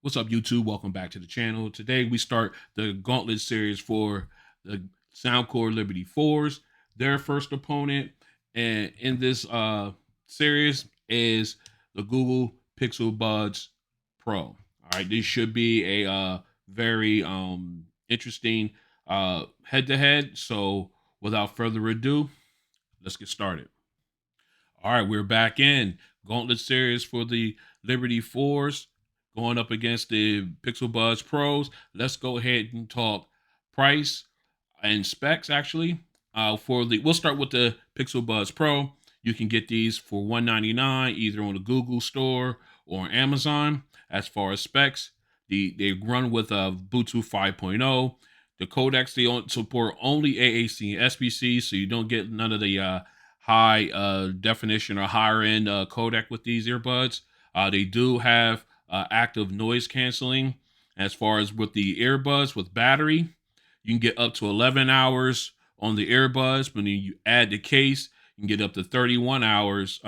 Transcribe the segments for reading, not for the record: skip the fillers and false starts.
What's up, YouTube? Welcome back to the channel. Today we start the Gauntlet Series for the Soundcore Liberty 4s. Their first opponent and in this series is the Google Pixel Buds Pro. All right, this should be a very interesting head-to-head. So without further ado, let's get started. All right, we're back in Gauntlet Series for the Liberty 4s going up against the Pixel Buds Pros. Let's go ahead and talk price and specs actually. We'll start with the Pixel Buds Pro. You can get these for $199 either on the Google store or on Amazon. As far as specs, they run with a Bluetooth 5.0. The codecs they support only AAC and SBC, so you don't get none of the high definition or higher end codec with these earbuds. They do have active noise canceling. As far as with the earbuds with battery, you can get up to 11 hours on the earbuds. But when you add the case, you can get up to 31 hours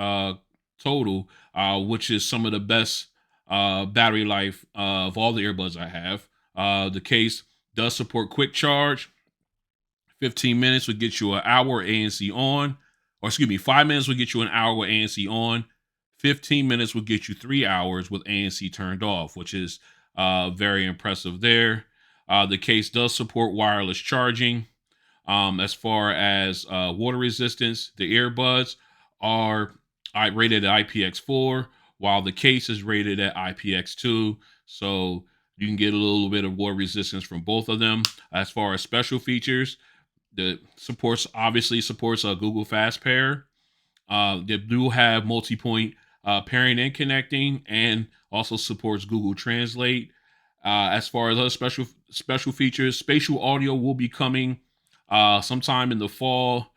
total, which is some of the best battery life of all the earbuds I have. The case does support quick charge. 15 minutes would get you an hour ANC on, or excuse me, 5 minutes would get you an hour with ANC on. 15 minutes would get you 3 hours with ANC turned off, which is very impressive there. The case does support wireless charging. As far as water resistance, the earbuds are rated at IPX4, while the case is rated at IPX2. So you can get a little bit of water resistance from both of them. As far as special features, the obviously supports a Google Fast Pair. They do have multi-point pairing and connecting, and also supports Google Translate. As far as other special features, spatial audio will be coming sometime in the fall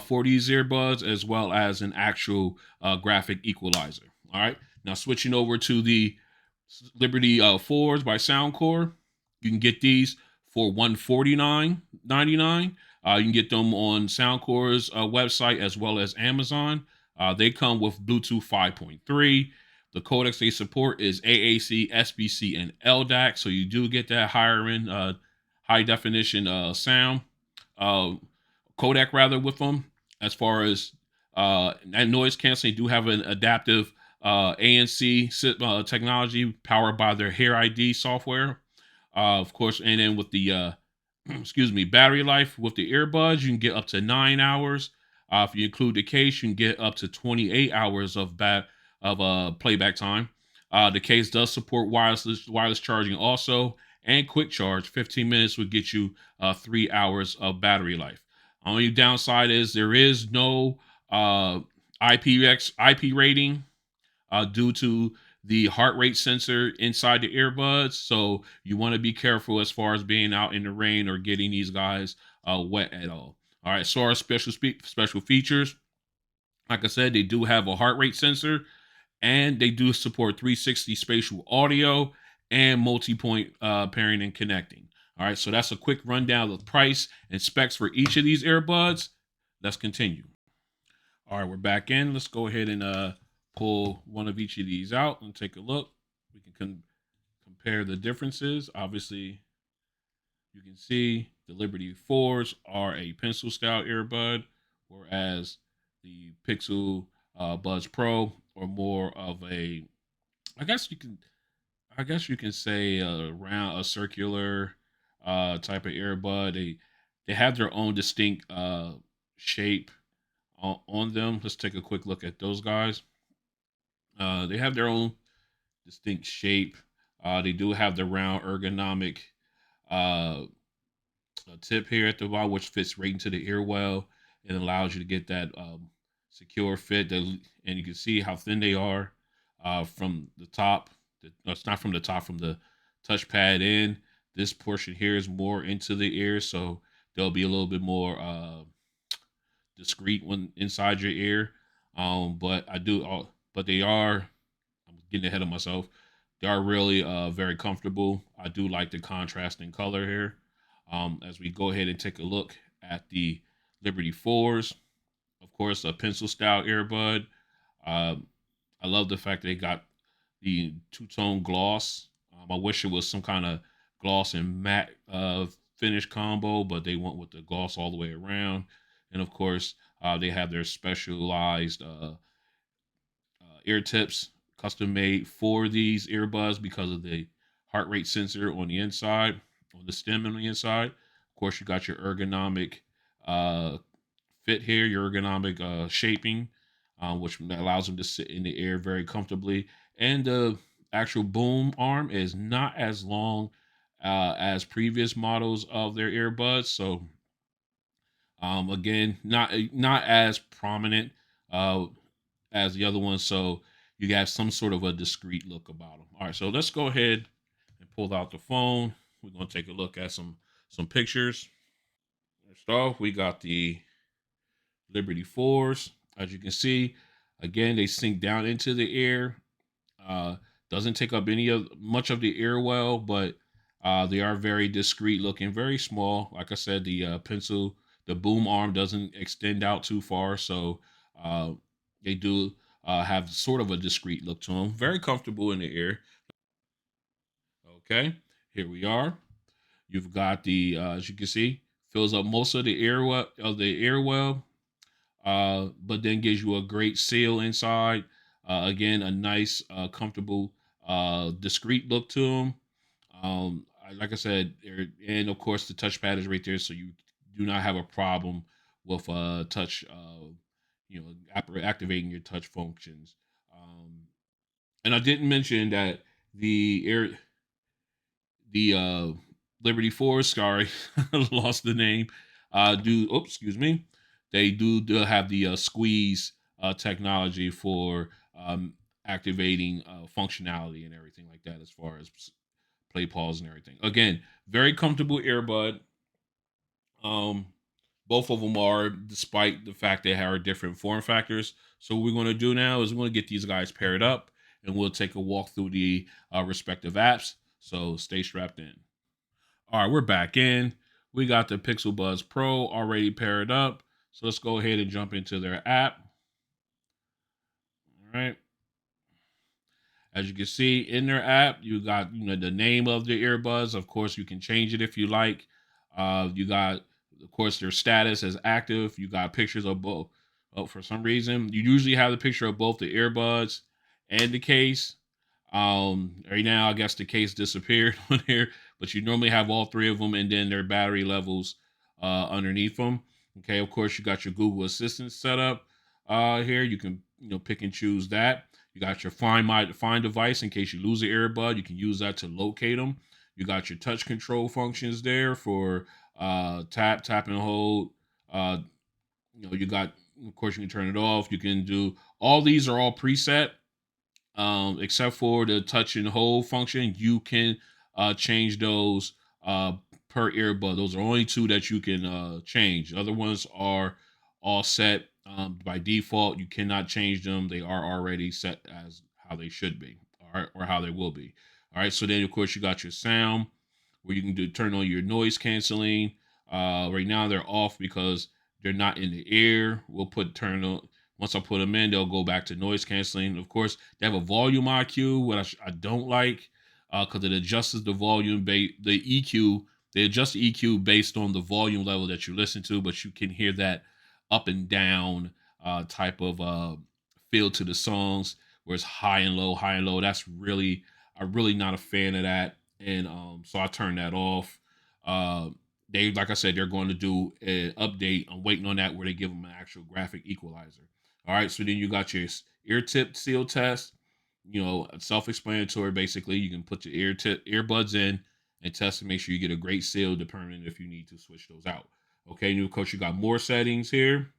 for these earbuds, as well as an actual graphic equalizer. All right, now switching over to the Liberty 4s by Soundcore, you can get these for $149.99. You can get them on Soundcore's website as well as Amazon. They come with Bluetooth 5.3. The codecs they support is AAC, SBC, and LDAC, so you do get that higher end, high definition sound codec rather with them. As far as and noise canceling, they do have an adaptive ANC technology powered by their Hair ID software, of course. And then with the excuse me, battery life with the earbuds, you can get up to 9 hours. If you include the case, you can get up to 28 hours of playback time. The case does support wireless charging also, and quick charge. 15 minutes would get you 3 hours of battery life. Only downside is there is no IP rating due to the heart rate sensor inside the earbuds. So you want to be careful as far as being out in the rain or getting these guys wet at all. All right, so our special features, like I said, they do have a heart rate sensor, and they do support 360 spatial audio and multi-point pairing and connecting. All right, so that's a quick rundown of the price and specs for each of these earbuds. Let's continue. All right, we're back in. Let's go ahead and pull one of each of these out and take a look. We can compare the differences. Obviously, you can see the Liberty 4s are a pencil style earbud, whereas the Pixel Buds Pro are more of a, I guess you can say a circular type of earbud. They have their own distinct shape on them. Let's take a quick look at those guys. They have their own distinct shape. They do have the round ergonomic uh, tip here at the bottom, which fits right into the ear well. It allows you to get that secure fit. And you can see how thin they are from the top. No, it's not from the top, from the touchpad in. This portion here is more into the ear, so they'll be a little bit more discreet when inside your ear. But they are. I'm getting ahead of myself. They are really very comfortable. I do like the contrast in color here. As we go ahead and take a look at the Liberty 4s, of course, a pencil style earbud. Uh, I love the fact they got the two-tone gloss. I wish it was some kind of gloss and matte finish combo, but they went with the gloss all the way around. And of course, they have their specialized ear tips custom made for these earbuds because of the heart rate sensor on the inside, on the stem on the inside. Of course, you got your ergonomic uh, fit here, your ergonomic shaping, which allows them to sit in the air very comfortably. And the actual boom arm is not as long as previous models of their earbuds. So again, not as prominent uh, as the other ones. So you have some sort of a discreet look about them. All right, so let's go ahead and pull out the phone. We're gonna take a look at some pictures. First off, we got the Liberty Fours. As you can see, again, they sink down into the ear. Uh, doesn't take up any of much of the ear well, but they are very discreet looking, very small. Like I said, the boom arm doesn't extend out too far, so uh, they do have sort of a discreet look to them. Very comfortable in the ear. Okay, here we are. You've got the as you can see, fills up most of the ear well, but then gives you a great seal inside. Again, a nice, comfortable, discreet look to them. Like I said, and of course the touchpad is right there, so you do not have a problem with touch. Activating your touch functions. And I didn't mention that the Liberty Force, sorry, lost the name. Excuse me. They do have the squeeze technology for activating functionality and everything like that, as far as play pause and everything. Again, very comfortable earbud. Um, both of them are, despite the fact they are different form factors. So what we're going to do now is we're going to get these guys paired up, and we'll take a walk through the respective apps. So stay strapped in. All right, we're back in. We got the Pixel Buds Pro already paired up. So let's go ahead and jump into their app. All right. As you can see in their app, you got the name of the earbuds. Of course, you can change it if you like. You got, of course, their status as active. You got pictures of both. Oh, for some reason, you usually have the picture of both the earbuds and the case. Right now, I guess the case disappeared on here, but you normally have all three of them, and then their battery levels underneath them. Okay, of course, you got your Google Assistant set up here. You can pick and choose that. You got your find device in case you lose the earbud. You can use that to locate them. You got your touch control functions there for tap and hold. Uh, you got, of course, you can turn it off. You can do all these are all preset, except for the touch and hold function. You can change those per earbud. Those are only two that you can change. The other ones are all set by default. You cannot change them. They are already set as how they should be, or how they will be. All right. So then, of course, you got your sound where you can turn on your noise canceling. Right now they're off because they're not in the ear. We'll turn on once I put them in, they'll go back to noise canceling. Of course, they have a volume IQ, which I don't like because it adjusts the volume, the EQ. They adjust the EQ based on the volume level that you listen to, but you can hear that up and down type of feel to the songs, where it's high and low, high and low. I'm really not a fan of that, and so I turned that off. Uh, like I said, they're going to do an update. I'm waiting on that where they give them an actual graphic equalizer. All right, so then you got your ear tip seal test. Self-explanatory. Basically, you can put your earbuds in and test to make sure you get a great seal, determining if you need to switch those out. Okay, and of course you got more settings here.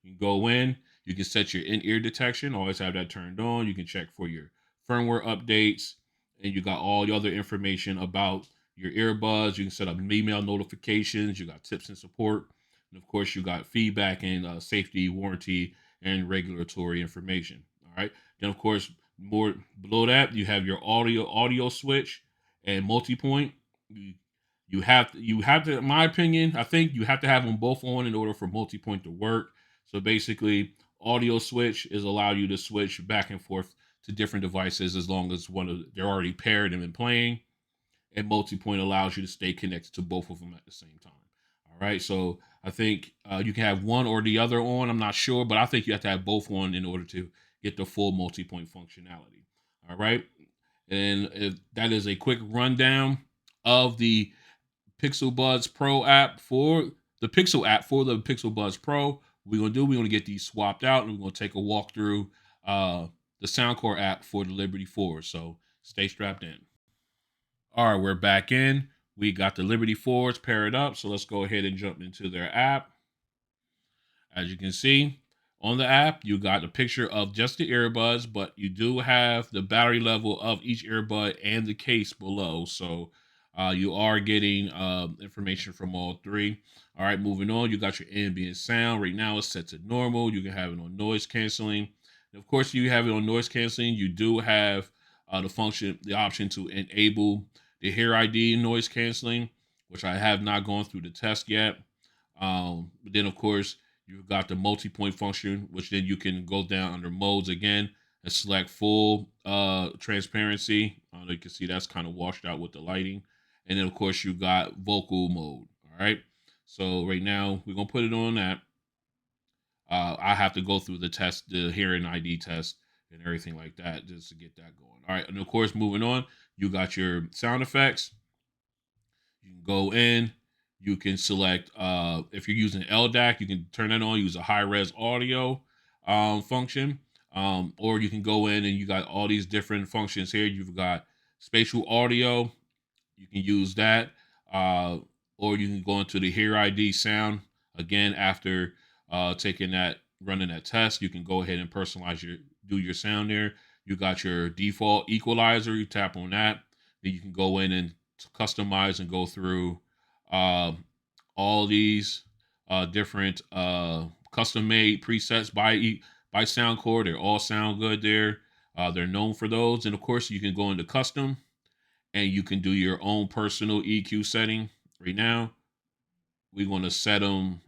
You can go in. You can set your in-ear detection. Always have that turned on. You can check for your firmware updates, and you got all the other information about your earbuds. You can set up email notifications. You got tips and support, and of course you got feedback and safety, warranty, and regulatory information. All right. Then of course, more below that, you have your audio switch and multi-point. You have to, in my opinion, I think you have to have them both on in order for multi-point to work. So basically, audio switch is allow you to switch back and forth to different devices as long as they're already paired and been playing. and multi-point allows you to stay connected to both of them at the same time. All right, so I think you can have one or the other on. I'm not sure, but I think you have to have both on in order to get the full multi-point functionality. All right, and if that is a quick rundown of the Pixel Buds Pro app for the Pixel app for the Pixel Buds Pro. We're gonna get these swapped out, and we're gonna take a walk through the Soundcore app for the Liberty 4. So stay strapped in. All right, we're back in. We got the Liberty 4s paired up, so let's go ahead and jump into their app. As you can see on the app, you got a picture of just the earbuds, but you do have the battery level of each earbud and the case below. So you are getting information from all three. All right, moving on, you got your ambient sound. Right now it's set to normal. You can have it on noise canceling. And of course, you have it on noise canceling. You do have the option to enable the Hear ID noise canceling, which I have not gone through the test yet. But then, of course, you've got the multi-point function, which then you can go down under modes again and select full transparency. You can see that's kind of washed out with the lighting. And then, of course, you got vocal mode. All right. So right now, we're going to put it on that. I have to go through the test, the hearing ID test and everything like that just to get that going. All right. And, of course, moving on, you got your sound effects. You can go in. You can select if you're using LDAC, you can turn that on. Use a high res audio function, or you can go in and you got all these different functions here. You've got spatial audio. You can use that, or you can go into the Hear ID sound again after running that test. You can go ahead and do your sound there. You got your default equalizer. You tap on that, then you can go in and customize and go through uh, all these different custom made presets by Soundcore. They all sound good there. They're known for those, and of course, you can go into custom and you can do your own personal EQ setting. Right now, we're going to set them.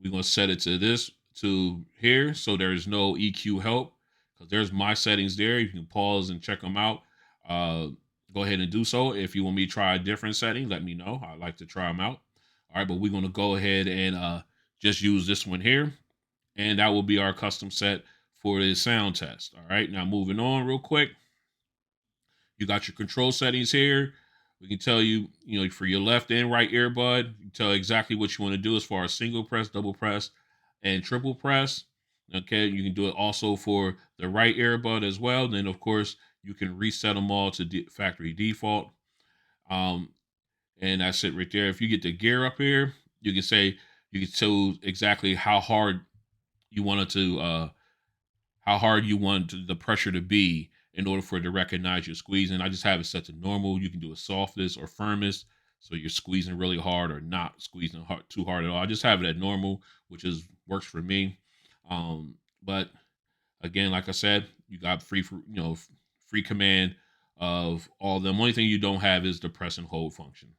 We're going to set it to here, so there's no EQ help because there's my settings there. You can pause and check them out. Uh, Go ahead and do so. If you want me to try a different setting, let me know. I'd like to try them out. All right, but we're going to go ahead and just use this one here, and that will be our custom set for the sound test. All right, now moving on real quick. You got your control settings here. We can tell you, for your left and right earbud, you tell exactly what you want to do as far as single press, double press, and triple press. Okay, you can do it also for the right earbud as well. Then, of course, you can reset them all to factory default. Um, and that's it right there. If you get the gear up here, you can tell exactly how hard you want it to how hard you want the pressure to be in order for it to recognize you're squeezing. I just have it set to normal. You can do a softest or firmest, so you're squeezing really hard or not squeezing too hard at all. I just have it at normal, which works for me. But again, like I said, you got free command of all of them. Only thing you don't have is the press and hold function.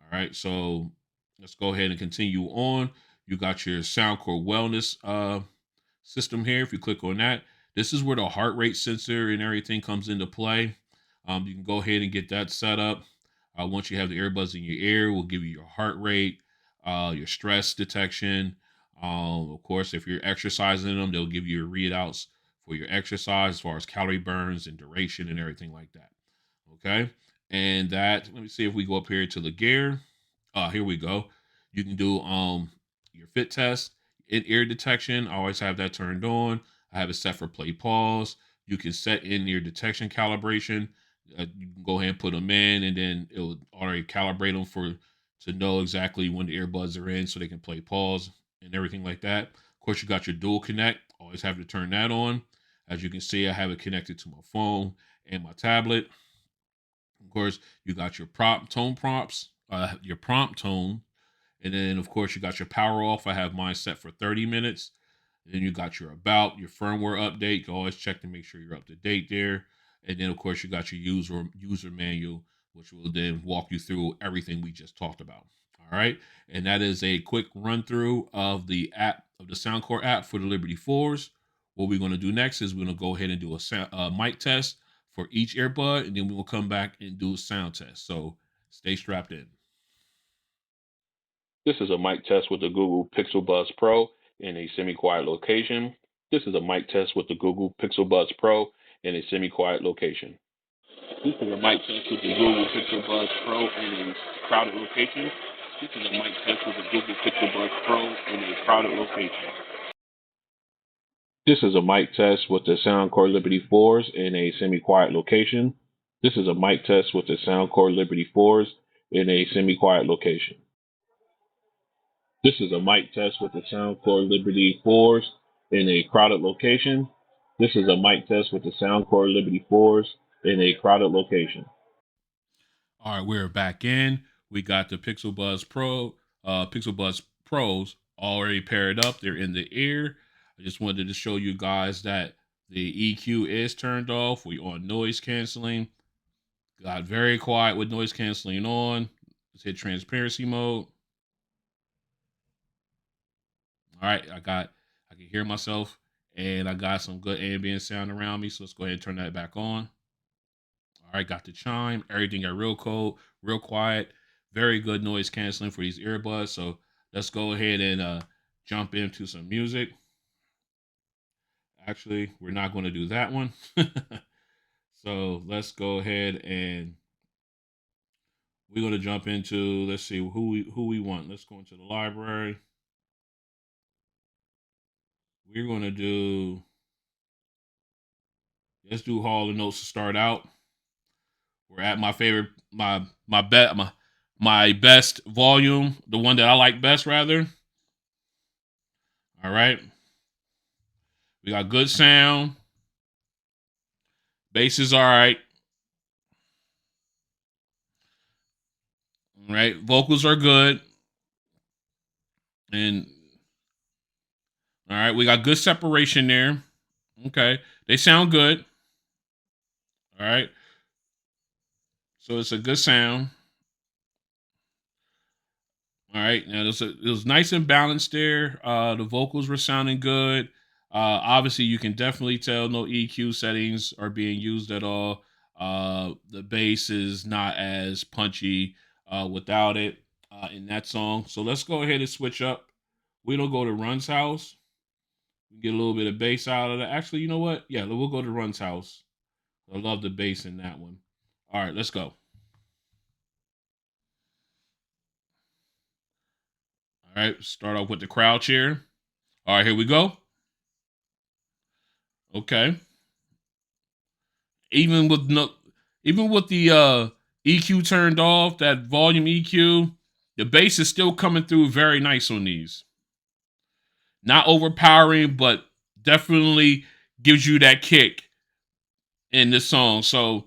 All right, so let's go ahead and continue on. You got your Soundcore Wellness system here. If you click on that, this is where the heart rate sensor and everything comes into play. You can go ahead and get that set up. Once you have the earbuds in your ear, we'll give you your heart rate, your stress detection. Of course, if you're exercising them, they'll give you your readouts for your exercise as far as calorie burns and duration and everything like that. Okay. And that, let me see if we go up here to the gear. Here we go. You can do your fit test, in ear detection. I always have that turned on. I have it set for play pause. You can set in ear detection calibration. You can go ahead and put them in, and then it will already calibrate them to know exactly when the earbuds are in, so they can play pause and everything like that. Of course, you got your dual connect. Always have to turn that on. As you can see, I have it connected to my phone and my tablet. Of course, you got your tone prompts, your prompt tone, and then of course you got your power off. I have mine set for 30 minutes. And then you got your about, your firmware update. You can always check to make sure you're up to date there. And then of course you got your user manual, which will then walk you through everything we just talked about. All right, and that is a quick run through of the Soundcore app for the Liberty 4s. What we're going to do next is we're going to go ahead and do a mic test for each earbud, and then we will come back and do a sound test. So stay strapped in. This is a mic test with the Google Pixel Buds Pro in a semi-quiet location. This is a mic test with the Google Pixel Buds Pro in a semi-quiet location. This is a mic test with the Google Pixel Buds Pro in a crowded location. This is a mic test with the Google Pixel Buds Pro in a crowded location. This is a mic test with the Soundcore Liberty 4s in a semi-quiet location. This is a mic test with the Soundcore Liberty 4s in a semi-quiet location. This is a mic test with the Soundcore Liberty 4s in a crowded location. This is a mic test with the Soundcore Liberty 4s in a crowded location. All right, we're back in. We got the Pixel Buds Pixel Buds Pros already paired up. They're in the ear. I just wanted to show you guys that the EQ is turned off. We on noise canceling. Got very quiet with noise canceling on. Let's hit transparency mode. All right, I can hear myself, and I got some good ambient sound around me. So let's go ahead and turn that back on. All right, got the chime. Everything got real cold, real quiet. Very good noise canceling for these earbuds. So let's go ahead and jump into some music. Actually, we're not going to do that one. So let's go ahead and we're going to jump into, let's see who we want. Let's go into the library. We're going to do, let's do Hall & Notes to start out. We're at my favorite, my best volume, the one that I like best, rather. All right. We got good sound. Bass is all right. All right. Vocals are good. And all right, we got good separation there. Okay. They sound good. All right. So it's a good sound. All right. Now it was nice and balanced there. The vocals were sounding good. Obviously, you can definitely tell no EQ settings are being used at all. The bass is not as punchy without it in that song. So let's go ahead and switch up. We don't go to Run's house. We get a little bit of bass out of that. Actually, you know what? Yeah, we'll go to Run's house. I love the bass in that one. All right, let's go. All right, start off with the crowd cheer. All right, here we go. Okay. Even with the EQ turned off, that volume EQ, the bass is still coming through very nice on these. Not overpowering, but definitely gives you that kick in this song. So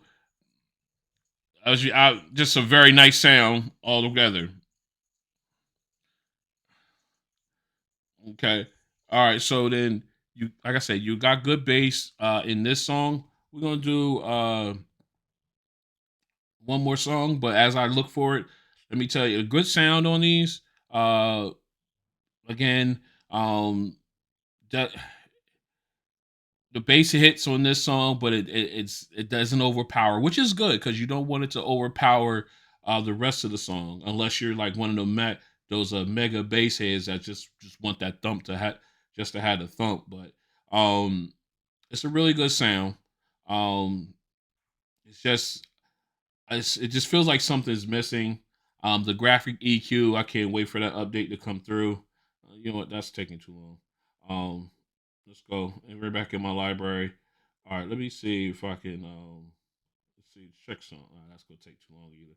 just a very nice sound all together. Okay. All right. So then like I said, you got good bass in this song. We're gonna do one more song, but as I look for it, let me tell you, a good sound on these. Again, that the bass hits on this song, but it doesn't overpower, which is good because you don't want it to overpower the rest of the song unless you're like one of those mega bass heads that just want that thump just to have the thump. But it's a really good sound. Um, it's just it just feels like something's missing. The graphic EQ, I can't wait for that update to come through. You know what? That's taking too long. Let's go. And we're back in my library. All right, let me see if I can let's see, check some. That's gonna take too long either.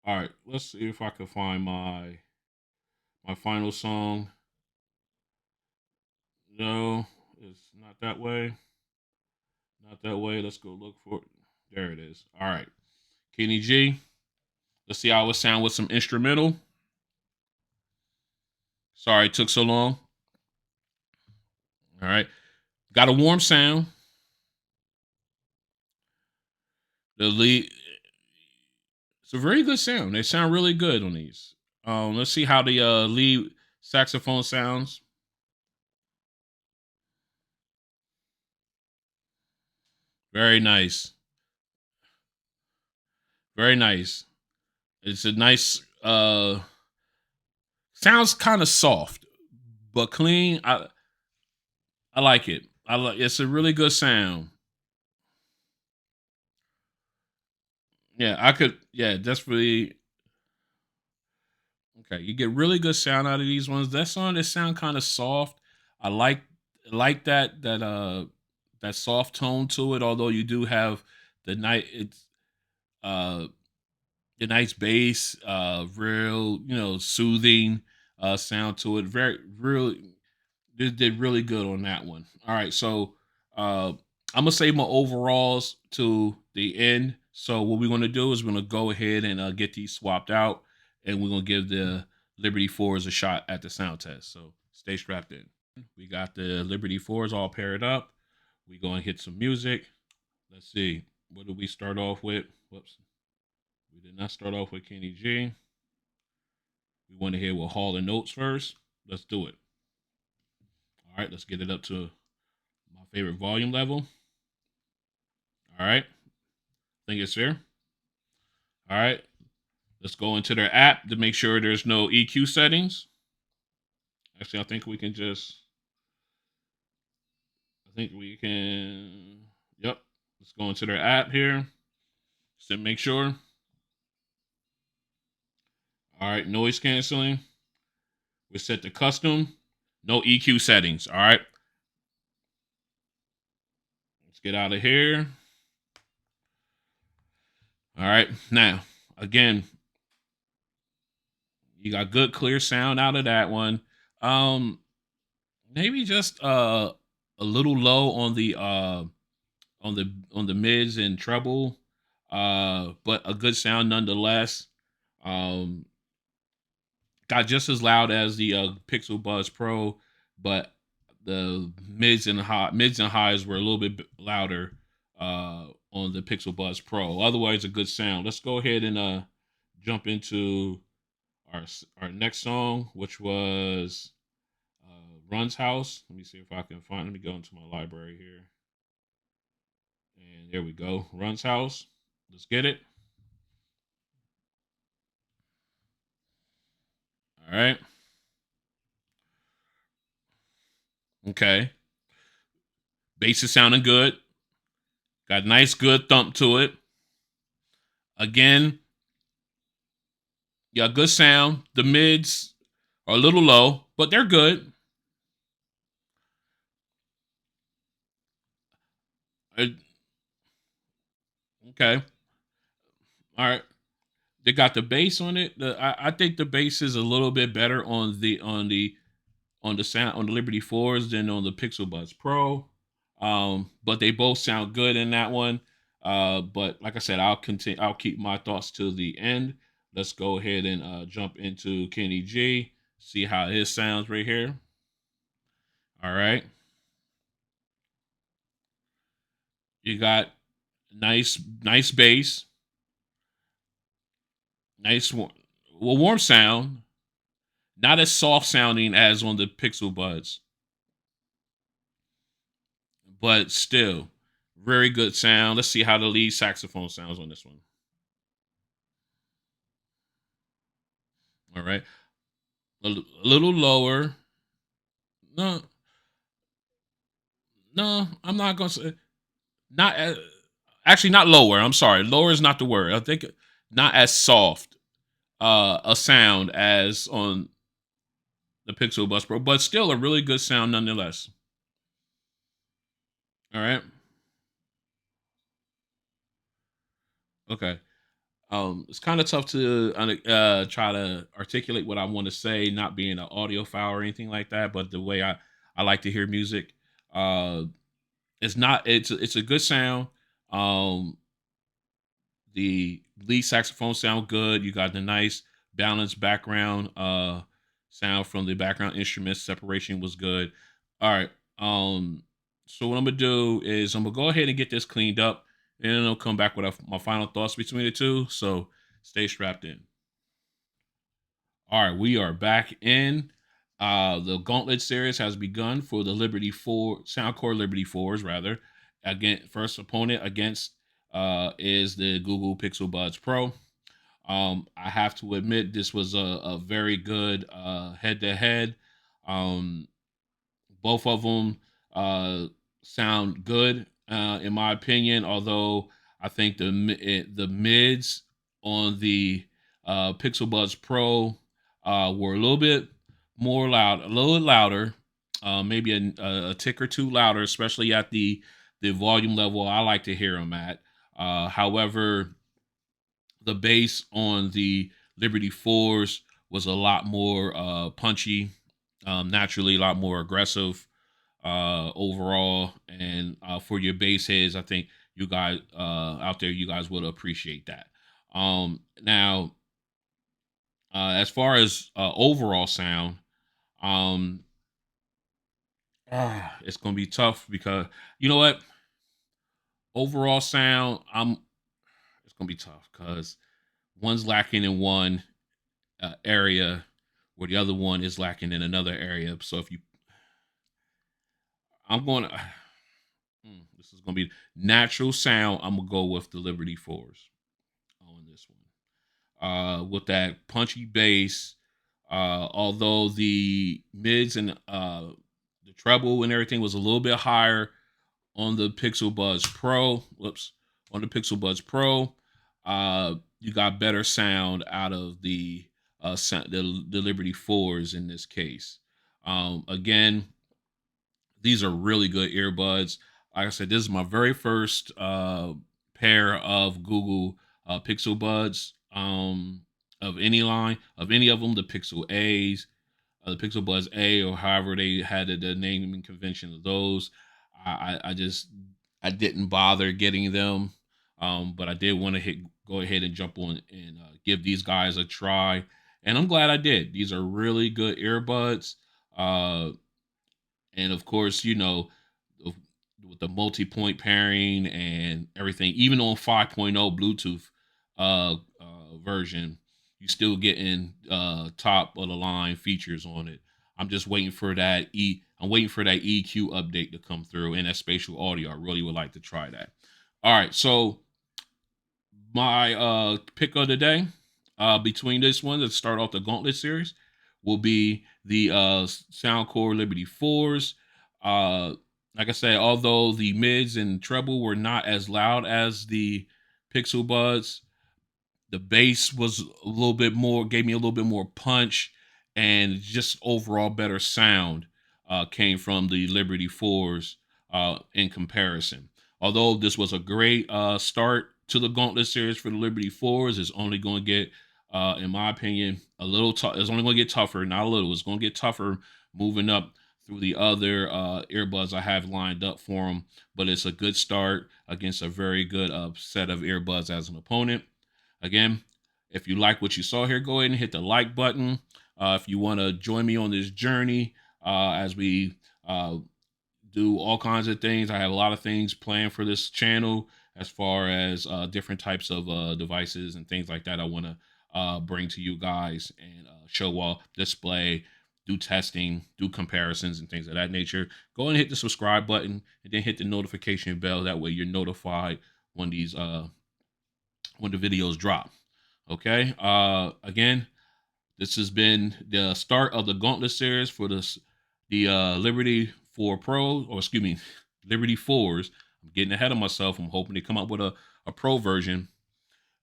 All right, let's see if I can find my final song. No, it's not that way. Not that way. Let's go look for it. There it is. All right. Kenny G. Let's see how it sound with some instrumental. Sorry it took so long. All right. Got a warm sound. The lead, it's a very good sound. They sound really good on these. Let's see how the lead saxophone sounds. Very nice. Very nice. It's a nice sounds kind of soft, but clean. I like it. I like it's a really good sound. Yeah, I could yeah, that's really okay. You get really good sound out of these ones. That song they sound kind of soft. I like that soft tone to it, although you do have the night it's uh the nice bass, real, soothing sound to it. Very really did really good on that one. All right, so I'm gonna save my overalls to the end. So what we're gonna do is we're gonna go ahead and get these swapped out, and we're gonna give the Liberty Fours a shot at the sound test. So stay strapped in. We got the Liberty Fours all paired up. We gonna hit some music. Let's see. What did we start off with? Whoops. We did not start off with Kenny G. We went ahead with Hall and Notes first. Let's do it. All right, let's get it up to my favorite volume level. All right, I think it's here. All right, let's go into their app to make sure there's no EQ settings. Actually, I think we can just, I think we can, yep. Let's go into their app here just to make sure. All right, noise canceling. We set the custom, no EQ settings. All right, let's get out of here. All right, now, again, you got good clear sound out of that one. Um, maybe just a little low on the mids and treble, but a good sound nonetheless. Um, got just as loud as the Pixel Buds Pro, but the mids and highs were a little bit louder on the Pixel Buds Pro. Otherwise, a good sound. Let's go ahead and jump into our our next song, which was Run's House. Let me see if I can find. Let me go into my library here, and there we go. Run's House. Let's get it. All right. Okay. Bass is sounding good. Got nice, good thump to it. Again, yeah, good sound. The mids are a little low, but they're good. Uh, Okay. All right. They got the bass on it. I think the bass is a little bit better on the sound on the Liberty Fours than on the Pixel Buds Pro. But they both sound good in that one. But like I said, I'll continue. I'll keep my thoughts till the end. Let's go ahead and jump into Kenny G. See how his sounds right here. All right, you got nice bass, nice warm sound. Not as soft sounding as on the Pixel Buds, but still very good sound. Let's see how the lead saxophone sounds on this one. All right, a little lower. No, no, I'm not gonna say not as, actually not lower. I'm sorry, lower is not the word. I think not as soft a sound as on the Pixel Bus Pro, but still a really good sound nonetheless. All right, okay. It's kind of tough to try to articulate what I want to say, not being an audiophile or anything like that. But the way I like to hear music, uh, it's not it's a good sound. Um, the lead saxophone sound good. You got the nice balanced background sound from the background instruments. Separation was good. All right. So what I'm gonna do is I'm gonna go ahead and get this cleaned up, and then I'll come back with my final thoughts between the two. So stay strapped in. All right, we are back in. The Gauntlet Series has begun for the Liberty Four Soundcore Liberty Fours, rather. Again, first opponent against is the Google Pixel Buds Pro. I have to admit this was a very good head to head. Both of them uh, sound good in my opinion. Although I think the mids on the Pixel Buds Pro were a little bit more loud, a little louder, maybe a tick or two louder, especially at the volume level I like to hear them at. However, the bass on the Liberty Fours was a lot more punchy, naturally a lot more aggressive overall. And for your bass heads, I think you guys out there, you guys would appreciate that. Now, as far as overall sound, um, it's gonna be tough because you know what? Overall sound, it's gonna be tough because one's lacking in one area where the other one is lacking in another area. So if you, I'm going to, this is going to be natural sound. I'm going to go with the Liberty Fours on this one. With that punchy bass, although the mids and the treble and everything was a little bit higher on the Pixel Buds Pro. Whoops, on the Pixel Buds Pro, you got better sound out of the Liberty Fours in this case. Again, these are really good earbuds. Like I said, this is my very first pair of Google Pixel Buds of any line, of any of them, the Pixel A's, the Pixel Buds A, or however they had the naming convention of those. I just I didn't bother getting them, but I did want to go ahead and jump on and give these guys a try, and I'm glad I did. These are really good earbuds. Uh, and of course, you know, with the multi-point pairing and everything, even on 5.0 Bluetooth version, you still getting top of the line features on it. I'm just waiting for that I'm waiting for that EQ update to come through and that spatial audio. I really would like to try that. All right, so my pick of the day between this one to start off the Gauntlet series will be the Soundcore Liberty 4s. Uh, like I said, although the mids and treble were not as loud as the Pixel Buds, the bass was a little bit more, gave me a little bit more punch, and just overall better sound came from the Liberty 4s in comparison. Although this was a great start to the Gauntlet series for the Liberty 4s, it's only going to get, in my opinion, a little tough. It's only going to get tougher, not a little. It's going to get tougher moving up through the other earbuds I have lined up for them. But it's a good start against a very good set of earbuds as an opponent. Again, if you like what you saw here, go ahead and hit the like button. If you want to join me on this journey as we do all kinds of things, I have a lot of things planned for this channel as far as different types of devices and things like that I want to bring to you guys and show off, display, do testing, do comparisons and things of that nature. Go and hit the subscribe button and then hit the notification bell. That way you're notified when these when the videos drop. Okay. Again, this has been the start of the Gauntlet series for the Liberty 4 Pro, or excuse me, Liberty 4s. I'm getting ahead of myself. I'm hoping to come up with a pro version.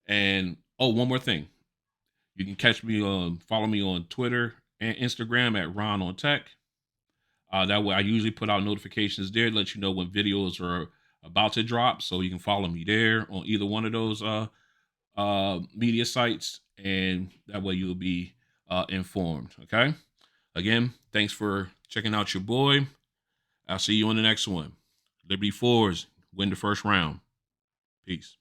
And oh, one more thing. You can catch me follow me on Twitter and Instagram at Ron on Tech. That way I usually put out notifications there to let you know when videos are about to drop. So you can follow me there on either one of those media sites, and that way you'll be informed. Okay. Again, thanks for checking out your boy. I'll see you on the next one. Liberty Fours win the first round. Peace.